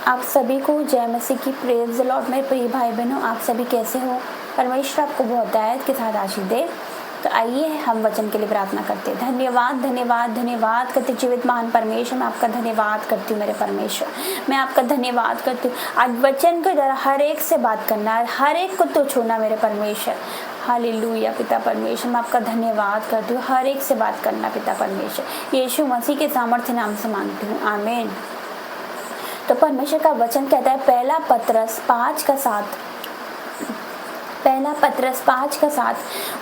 आप सभी को जय मसीह की प्रेज द लॉर्ड। मेरे प्रिय भाई बहनों, आप सभी कैसे हो? परमेश्वर आपको बहुत दयालु के साथ आशीष दे। तो आइए हम वचन के लिए प्रार्थना करते हैं। धन्यवाद धन्यवाद धन्यवाद करते जीवित महान परमेश्वर, मैं आपका धन्यवाद करती हूँ। मेरे परमेश्वर, मैं आपका धन्यवाद करती हूँ। आज वचन के द्वारा हर एक से बात करना, हर एक को तो छूना मेरे परमेश्वर। हालेलुया पिता परमेश्वर, मैं आपका धन्यवाद करती हूँ। हर एक से बात करना पिता परमेश्वर, यीशु मसीह के सामर्थ्य नाम से मांगती हूँ, आमीन। तो परमेश्वर का वचन कहता है पहला पतरस 5:7,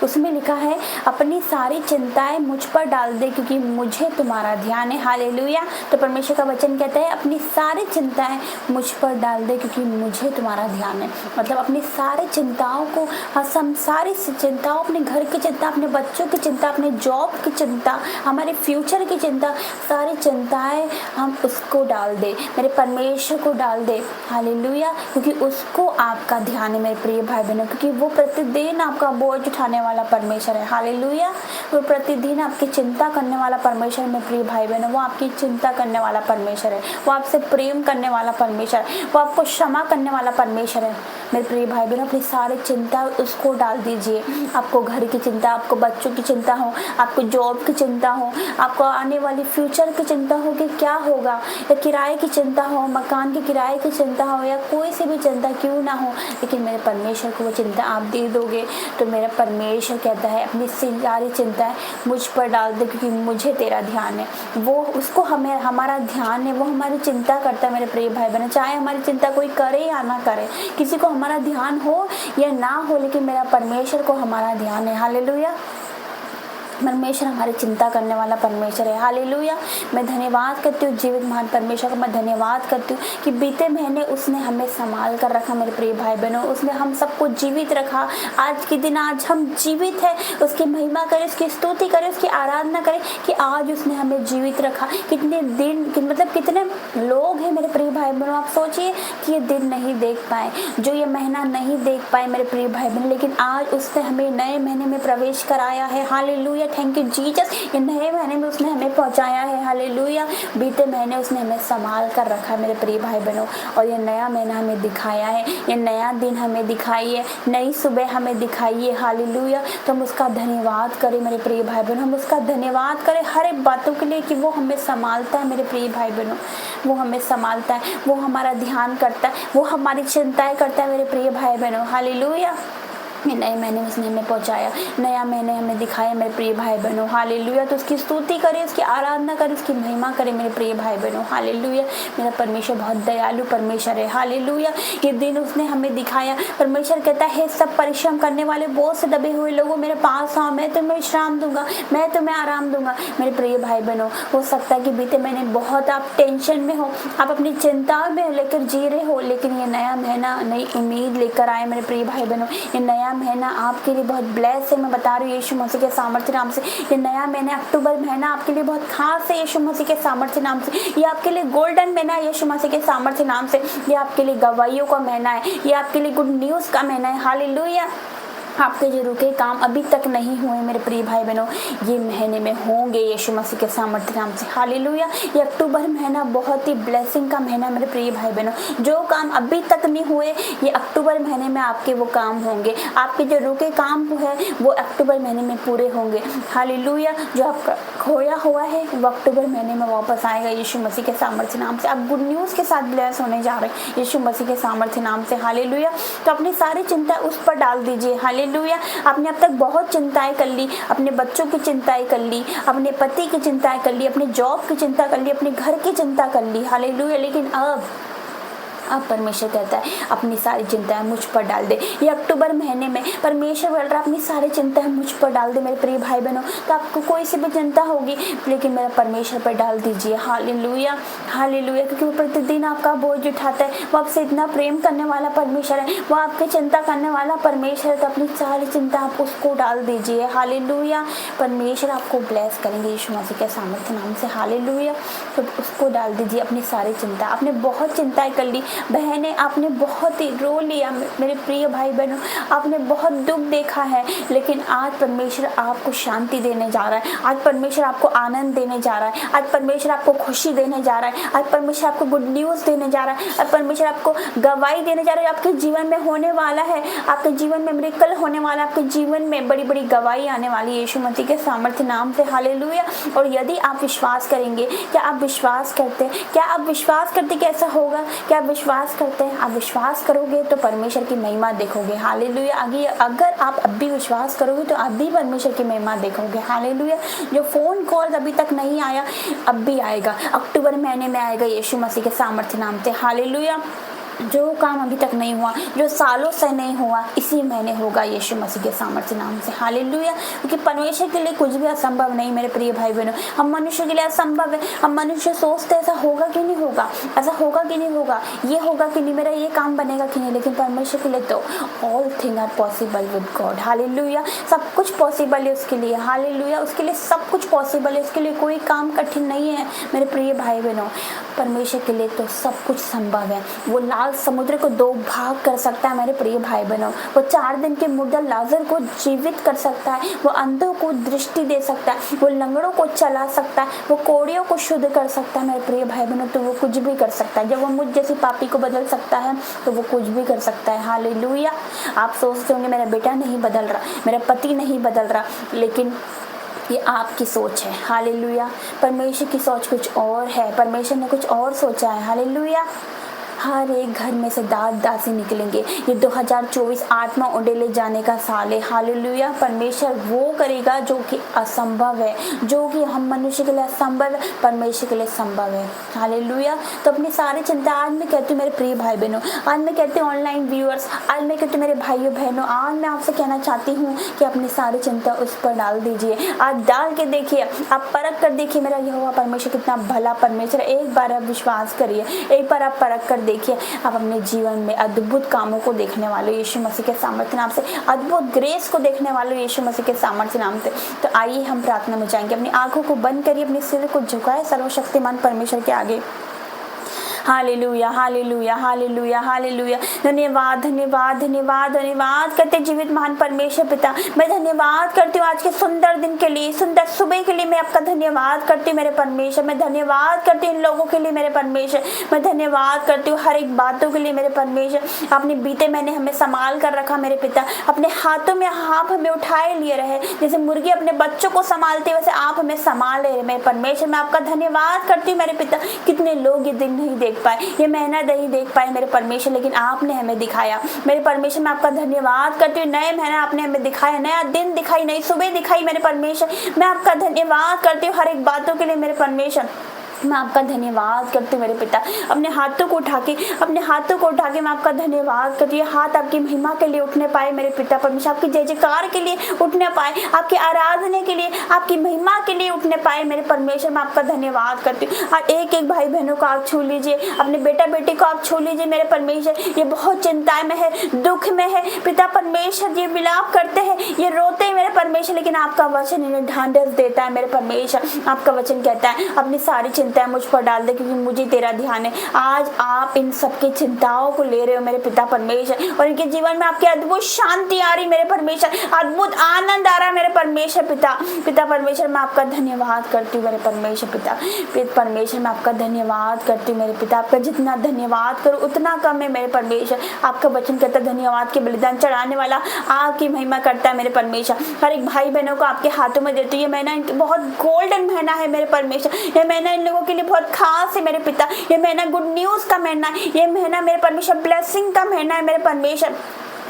उसमें लिखा है अपनी सारी चिंताएं मुझ पर डाल दे क्योंकि मुझे तुम्हारा ध्यान है। हालेलुया। तो परमेश्वर का वचन कहता है अपनी सारी चिंताएं मुझ पर डाल दे क्योंकि मुझे तुम्हारा ध्यान है। मतलब अपनी सारी चिंताओं को, हम सारी चिंताओं, अपने घर की चिंता, अपने बच्चों की चिंता, अपने जॉब की चिंता, हमारे फ्यूचर की चिंता, सारी चिंताएं हम उसको डाल दे, मेरे परमेश्वर को डाल दे। हालेलुया। क्योंकि उसको आपका ध्यान है मेरे प्रिय भाई बहनों, क्योंकि वो प्रतिदिन आपका बोझ उठाने वाला परमेश्वर है। हालेलुया। वो प्रतिदिन आपकी चिंता करने वाला परमेश्वर है मेरे प्रिय भाई बहनों। वो आपकी चिंता करने वाला परमेश्वर है, वो आपसे प्रेम करने वाला परमेश्वर है, वो आपको क्षमा करने वाला परमेश्वर है मेरे प्रिय भाई बहनों। अपनी सारी चिंता उसको डाल दीजिए। आपको घर की चिंता, आपको बच्चों की चिंता हो, आपको जॉब की चिंता हो, आपको आने वाली फ्यूचर की चिंता हो कि क्या होगा, या किराए की चिंता हो, मकान के किराए की चिंता हो, या कोई सी भी चिंता क्यों ना हो, लेकिन मेरे परमेश्वर को वो चिंता आप दे दोगे तो मेरा परमेश्वर कहता है अपनी सारी चिंताएं मुझ पर डाल दे क्योंकि मुझे तेरा ध्यान है। वो उसको हमें, हमारा ध्यान है, वो हमारी चिंता करता है मेरे प्रिय भाई बहन। चाहे हमारी चिंता कोई करे या ना करे, किसी को हमारा ध्यान हो या ना हो, लेकिन मेरा परमेश्वर को हमारा ध्यान है। हालेलुया। परमेश्वर हमारी चिंता करने वाला परमेश्वर है। हालेलुया। मैं धन्यवाद करती हूँ जीवित महान परमेश्वर का। मैं धन्यवाद करती हूँ कि बीते महीने उसने हमें संभाल कर रखा मेरे प्रिय भाई बहनों। उसने हम सबको जीवित रखा। आज के दिन, आज हम जीवित है, उसकी महिमा करें, उसकी स्तुति करें, उसकी आराधना करें कि आज उसने हमें जीवित रखा। कितने दिन, मतलब कितने लोग हैं मेरे प्रिय भाई बहनों, आप सोचिए कि ये दिन नहीं देख पाए, जो ये महीना नहीं देख पाए मेरे प्रिय भाई बहन, लेकिन आज उसने हमें नए महीने में प्रवेश कराया है। हालेलुया। Thank you Jesus. ये नए महीने में उसने हमें पहुंचाया है। हालेलुया। बीते महीने उसने हमें संभाल कर रखा है मेरे प्रिय भाई बहनों, और ये नया महीना हमें दिखाया है, ये नया दिन हमें दिखाई है, नई सुबह हमें दिखाई है। हालेलुया। तो हम उसका धन्यवाद करें मेरे प्रिय भाई बहनों, हम उसका धन्यवाद करें हर एक बातों के लिए कि वो हमें संभालता है मेरे प्रिय भाई बहनों। वो हमें संभालता है, वो हमारा ध्यान करता है, वो हमारी चिंताएं करता है मेरे प्रिय भाई बहनों। हालेलुया। नए महीने में उसने हमें पहुंचाया, नया महीने हमें दिखाया मेरे प्रिय भाई बहनों। हालेलुया। तो उसकी स्तुति करें, उसकी आराधना करें, उसकी महिमा करें मेरे प्रिय भाई बहनों। हालेलुया। मेरा परमेश्वर बहुत दयालु परमेश्वर है। हालेलुया। ये दिन उसने हमें दिखाया। परमेश्वर कहता है सब परिश्रम करने वाले, बोझ से दबे हुए लोगों मेरे पास आओ, मैं तुम्हें विश्राम दूंगा, मैं तुम्हें आराम दूंगा। मेरे प्रिय भाई बहनों, हो सकता है कि बीते महीने बहुत आप टेंशन में हो, आप अपनी चिंता में लेकर जी रहे हो, लेकिन ये नया महीना नई उम्मीद लेकर आए मेरे प्रिय भाई बहनों। ये नया महीना आपके लिए बहुत ब्लेस है। मैं बता रही हूँ यीशु मसीह के सामर्थ्य नाम से। ये नया महीना अक्टूबर महीना आपके लिए बहुत खास है यीशु मसीह के सामर्थ्य नाम से। ये आपके लिए गोल्डन महीना है यीशु मसीह के सामर्थ्य नाम से। ये आपके लिए गवाहियों का महीना है, ये आपके लिए गुड न्यूज का महीना है। हालेलुया। आपके जो रुके काम अभी तक नहीं हुए मेरे प्रिय भाई बहनों, ये महीने में होंगे यीशु मसीह के सामर्थ्य नाम से। हालेलुया। ये अक्टूबर महीना बहुत ही ब्लेसिंग का महीना मेरे प्रिय भाई बहनों। जो काम अभी तक नहीं हुए, ये अक्टूबर महीने में आपके वो काम होंगे। आपके जो रुके काम है वो अक्टूबर महीने में पूरे होंगे। हालेलुया। जो आपका खोया हुआ है वो अक्टूबर महीने में वापस आएगा यीशु मसीह के सामर्थ्य नाम से। आप गुड न्यूज के साथ ब्लेस होने जा रहे हैं यीशु मसीह के सामर्थ्य नाम से। हालेलुया। तो अपनी सारी चिंता उस पर डाल दीजिए। हालेलुया। आपने अब तक बहुत चिंताएं कर ली, अपने बच्चों की चिंताएं कर ली, अपने पति की चिंताएं कर ली, अपने जॉब की चिंता कर ली, अपने घर की चिंता कर ली। हालेलुया। लेकिन अब परमेश्वर कहता है अपनी सारी चिंताएं मुझ पर डाल दे। ये अक्टूबर महीने में परमेश्वर बोल रहा है अपनी सारी चिंताएं मुझ पर डाल दे मेरे प्रिय भाई बहनों। तो आपको कोई सी भी चिंता होगी, लेकिन मेरा परमेश्वर पर डाल दीजिए। हालेलुया। हालेलुया। क्योंकि वो प्रतिदिन आपका बोझ उठाता है, वो आपसे इतना प्रेम करने वाला परमेश्वर है, वो आपकी चिंता करने वाला परमेश्वर है। तो अपनी सारी चिंता आप उसको डाल दीजिए। हालेलुया। परमेश्वर आपको ब्लेस करेंगे यीशु मसीह के सामर्थ्य नाम से। हालेलुया। तो उसको डाल दीजिए अपनी सारी चिंता। आपने बहुत चिंताएं कर ली, बहनें, आपने बहुत ही रो लिया मेरे प्रिय भाई बहनों, आपने बहुत दुख देखा है, लेकिन आज परमेश्वर आपको शांति देने जा रहा है। आज परमेश्वर आपको आनंद देने जा रहा है। आज परमेश्वर आपको खुशी देने जा रहा है। आज परमेश्वर आपको गुड न्यूज़ देने जा रहा है। आज परमेश्वर आपको गवाही देने जा रहा है। आपके जीवन में होने वाला है, आपके जीवन में मिरेकल होने वाला है, आपके जीवन में बड़ी बड़ी गवाही आने वाली है यीशु मसीह के सामर्थ्य नाम से। हालेलुया। और यदि आप विश्वास करेंगे, क्या आप विश्वास करते हैं? क्या आप विश्वास करते कि ऐसा होगा? क्या आप विश्वास करते हैं? आप विश्वास करोगे तो परमेश्वर की महिमा देखोगे। हालेलुया। आगे अगर आप अब भी विश्वास करोगे तो अब भी परमेश्वर की महिमा देखोगे। हालेलुया। जो फोन कॉल अभी तक नहीं आया, अब भी आएगा, अक्टूबर महीने में आएगा यीशु मसीह के सामर्थ्य नाम से। हालेलुया। जो काम अभी तक नहीं हुआ, जो सालों से नहीं हुआ, इसी महीने होगा यीशु मसीह के सामर्थ्य नाम से। हालेलुया। क्योंकि परमेश्वर के लिए कुछ भी असंभव नहीं मेरे प्रिय भाई बहनों। हम मनुष्य के लिए असंभव है। हम मनुष्य सोचते ऐसा होगा कि नहीं होगा, ऐसा होगा कि नहीं होगा, ये होगा कि नहीं, मेरा ये काम बनेगा कि नहीं, लेकिन परमेश्वर के लिए तो all thing are possible with God. Hallelujah. सब कुछ पॉसिबल है उसके लिए। हालेलुया। उसके लिए सब कुछ पॉसिबल है, उसके लिए कोई काम कठिन नहीं है मेरे प्रिय भाई बहनों। परमेश्वर के लिए तो सब कुछ संभव है। वो लाल समुद्र को 2 भाग कर सकता है मेरे प्रिय भाई बहनों। वो 4 दिन के मुर्दा लाजर को जीवित कर सकता है। वो अंधों को दृष्टि दे सकता है। वो लंगड़ों को चला सकता है। वो कोड़ियों को शुद्ध कर सकता है मेरे प्रिय भाई बहनों। तो वो कुछ भी कर सकता है। जब वो मुझ जैसी पापी को बदल सकता है तो वो कुछ भी कर सकता है। हालेलुया। आप सोचते होंगे मेरा बेटा नहीं बदल रहा, मेरा पति नहीं बदल रहा, लेकिन ये आपकी सोच है। हालेलुया। परमेश्वर की सोच कुछ और है। परमेश्वर ने कुछ और सोचा है। हालेलुया। हर एक घर में से दास दासी निकलेंगे। ये 2024 आत्मा उंडेले जाने का साल है। हालेलुया। परमेश्वर वो करेगा जो कि असंभव है, जो कि हम मनुष्य के लिए असंभव है, परमेश्वर के लिए संभव है। हालेलुया। तो अपनी सारी चिंता आज मैं कहती हूँ मेरे प्रिय भाई बहनों, आज मैं कहती हूँ ऑनलाइन व्यूअर्स, आज मैं कहती हूँ मेरे भाइयों बहनों, आज मैं आपसे कहना चाहती हूँ कि अपनी सारी चिंता उस पर डाल दीजिए। आज डाल के देखिए, आप परख कर देखिए मेरा यहोवा परमेश्वर कितना भला परमेश्वर। एक बार आप विश्वास करिए, एक बार आप परख कर देखिए, आप अपने जीवन में अद्भुत कामों को देखने वाले यीशु मसीह के सामर्थ्य नाम से, अद्भुत ग्रेस को देखने वाले यीशु मसीह के सामर्थ्य नाम से। तो आइए हम प्रार्थना में जाएंगे। अपनी आंखों को बंद करिए, अपने सिर को झुकाए सर्वशक्तिमान परमेश्वर के आगे। हालेलुया। हालेलुया। हालेलुया। हालेलुया। धन्यवाद धन्यवाद धन्यवाद धन्यवाद करते जीवित महान परमेश्वर पिता, मैं धन्यवाद करती हूँ आज के सुंदर दिन के लिए, सुंदर सुबह के लिए। मैं आपका धन्यवाद करती हूँ मेरे परमेश्वर। मैं धन्यवाद करती हूँ इन लोगों के लिए मेरे परमेश्वर। मैं धन्यवाद करती हूँ हर एक बातों के लिए मेरे परमेश्वर। आपने बीते महीने हमें संभाल कर रखा मेरे पिता। अपने हाथों में आप हमें उठाए लिए रहे, जैसे मुर्गी अपने बच्चों को संभालते वैसे आप हमें संभाल रहे मेरे परमेश्वर। मैं आपका धन्यवाद करती हूँ मेरे पिता। कितने लोग ये दिन नहीं देख पाए, ये महीना नहीं देख पाए मेरे परमेश्वर, लेकिन आपने हमें दिखाया मेरे परमेश्वर। मैं आपका धन्यवाद करती हूँ। नए महीना आपने हमें दिखाया, नया दिन दिखाई, नई सुबह दिखाई मेरे परमेश्वर। मैं आपका धन्यवाद करती हूँ हर एक बातों के लिए मेरे परमेश्वर। मैं आपका धन्यवाद करती हूँ मेरे पिता। अपने हाथों को उठा के मैं आपका धन्यवाद करती हूँ। हाथ आपकी महिमा के लिए उठने पाए मेरे पिता परमेश्वर, आपकी जय जयकार के लिए उठने पाए, आपकी आराधना के लिए, आपकी महिमा के लिए उठने पाए मेरे परमेश्वर। मैं आपका धन्यवाद करती हूँ। और एक एक भाई बहनों को आप छू लीजिए, अपने बेटा बेटी को आप छू लीजिए मेरे परमेश्वर। ये बहुत चिंताएं में है, दुख में है पिता परमेश्वर, ये विलाप करते हैं, ये रोते हैं मेरे परमेश्वर, लेकिन आपका वचन इन्हें ढांढस देता है मेरे परमेश्वर। आपका वचन कहता है अपनी सारी चिंताएं मुझ पर डाल दे, क्योंकि मुझे तेरा ध्यान है। आज आप इन सबकी चिंताओं को ले रहे हो मेरे पिता परमेश्वर, और इनके जीवन में आपकी अद्भुत शांति आ रही मेरे परमेश्वर, अद्भुत आनंद आ रहा है मेरे परमेश्वर। पिता परमेश्वर मैं आपका धन्यवाद करती हूँ मेरे परमेश्वर। पिता परमेश्वर मैं आपका धन्यवाद करती हूँ मेरे पिता। आपका जितना धन्यवाद करो उतना कम है मेरे परमेश्वर। आपका वचन कहता है धन्यवाद के बलिदान चढ़ाने वाला आपकी महिमा करता है मेरे परमेश्वर। हर एक भाई बहनों को आपके हाथों में देती हूँ। ये महीना बहुत गोल्डन महीना है मेरे परमेश्वर। ये महीना इन लोगों के लिए बहुत खास है मेरे पिता। ये महीना गुड न्यूज का महीना है, ये महीना मेरे परमेश्वर ब्लेसिंग का महीना है मेरे परमेश्वर।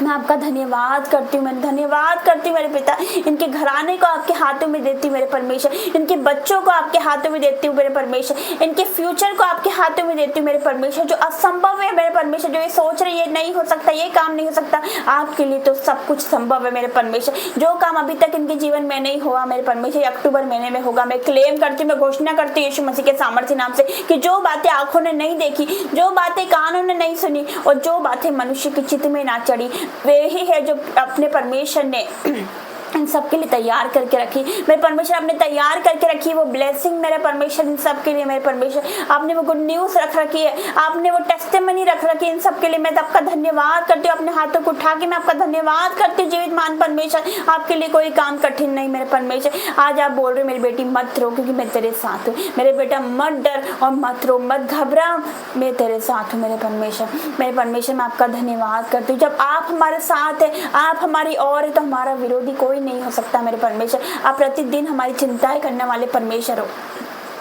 मैं आपका धन्यवाद करती हूँ, मैं धन्यवाद करती हूँ मेरे पिता। इनके घराने को आपके हाथों में देती हूँ मेरे परमेश्वर, इनके बच्चों को आपके हाथों में देती हूँ मेरे परमेश्वर, इनके फ्यूचर को आपके हाथों में देती हूँ मेरे परमेश्वर। जो असंभव है मेरे परमेश्वर, जो ये सोच रहे ये नहीं हो सकता, ये काम नहीं हो सकता, आपके लिए तो सब कुछ संभव है मेरे परमेश्वर। जो काम अभी तक इनके जीवन में नहीं हुआ मेरे परमेश्वर, अक्टूबर महीने में होगा। मैं क्लेम करती हूँ, मैं घोषणा करती हूँ यीशु मसीह के सामर्थ्य नाम से कि जो बातें आंखों ने नहीं देखी, जो बातें कानों ने नहीं सुनी, और जो बातें मनुष्य के चित्त में ना चढ़ी, वे ही है जो अपने परमेश्वर ने इन सब के लिए तैयार करके रखी मेरे परमेश्वर, आपने तैयार करके रखी वो ब्लेसिंग मेरे परमेश्वर इन सब के लिए मेरे परमेश्वर, आपने वो गुड न्यूज़ रख रखी है, आपने वो टेस्टिमनी रख रखी है इन सब के लिए मैं आपका धन्यवाद करती हूँ। अपने हाथों को उठा के मैं आपका धन्यवाद करती हूँ। जीवित मान परमेश्वर, आपके लिए कोई काम कठिन नहीं मेरे परमेश्वर। आज आप बोल रहे मेरी बेटी मत रो क्योंकि मैं तेरे साथ हूँ, मेरे बेटा मत डर और मत रो मत घबरा, मैं तेरे साथ हूँ मेरे परमेश्वर। मेरे परमेश्वर मैं आपका धन्यवाद करती हूँ। जब आप हमारे साथ है, आप हमारी ओर है, तो हमारा विरोधी कोई नहीं हो सकता मेरे परमेश्वर। आप प्रतिदिन हमारी चिंताएं करने वाले परमेश्वर हो,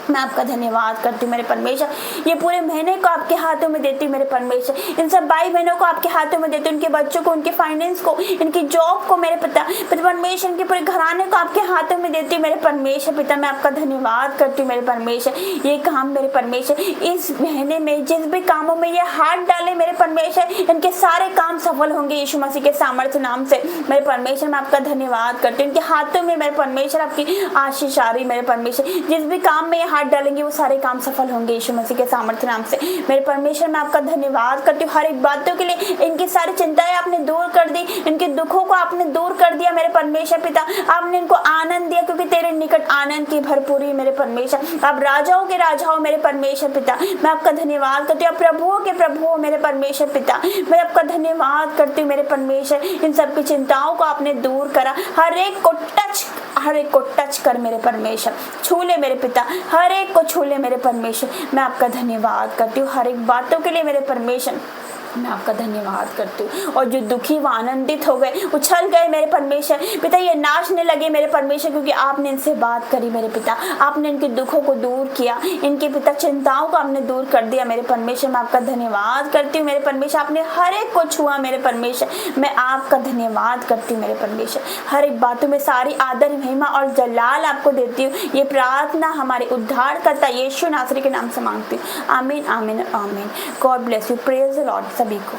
मैं आपका धन्यवाद करती हूँ मेरे परमेश्वर। ये पूरे महीने को आपके हाथों में देती हूँ मेरे परमेश्वर, इन सब भाई बहनों को आपके हाथों में देती हूँ, उनके बच्चों को, उनके फाइनेंस को, इनकी जॉब को मेरे पिता परमेश्वर, इनके पूरे घराने को आपके हाथों में देती हूँ मेरे परमेश्वर। पिता मैं आपका धन्यवाद करती हूँ मेरे परमेश्वर। ये काम मेरे परमेश्वर इस महीने में जिस भी कामों में ये हाथ डाले मेरे परमेश्वर, इनके सारे काम सफल होंगे यीशु मसीह के सामर्थ्य नाम से मेरे परमेश्वर। मैं आपका धन्यवाद करती हूँ, इनके हाथों में मेरे परमेश्वर आपकी आशीष आ रही मेरे परमेश्वर। जिस भी काम में हाथ डालेंगे वो सारे काम सफल होंगे यीशु मसीह के सामर्थ्य नाम से मेरे परमेश्वर। मैं आपका धन्यवाद करती हूँ हर एक बातों के लिए। इनकी सारी चिंताएं आपने दूर कर दी, इनके दुखों को आपने दूर कर दिया मेरे परमेश्वर। पिता आपने इनको आनंद दिया क्योंकि तेरे निकट आनंद की भरपूरी मेरे परमेश्वर। आप राजाओं के राजा हो मेरे परमेश्वर। पिता मैं आपका धन्यवाद करती हूँ, प्रभुओं के प्रभु हो मेरे परमेश्वर। पिता मैं आपका धन्यवाद करती हूँ मेरे परमेश्वर। इन सबकी चिंताओं को आपने दूर करा, हर एक को टच कर मेरे परमेश्वर, छू ले मेरे पिता, हर एक को छू ले मेरे परमेश्वर। मैं आपका धन्यवाद करती हूँ हर एक बातों के लिए मेरे परमेश्वर। मैं आपका धन्यवाद करती हूँ। और जो दुखी वो आनंदित हो गए, उछल गए मेरे परमेश्वर। पिता ये नाचने लगे मेरे परमेश्वर क्योंकि आपने इनसे बात करी मेरे पिता, आपने इनके दुखों को दूर किया, इनके पिता चिंताओं को आपने दूर कर दिया मेरे परमेश्वर। मैं आपका धन्यवाद करती हूँ मेरे परमेश्वर। आपने हर एक को छुआ मेरे परमेश्वर। मैं आपका धन्यवाद करती हूँ मेरे परमेश्वर। हर एक बातों में सारी आदर महिमा और जलाल आपको देती हूँ। ये प्रार्थना हमारे उद्धारकर्ता यीशु नासरी के नाम से मांगती हूँ। आमीन आमीन आमीन। God bless you. Praise the Lord सभी को।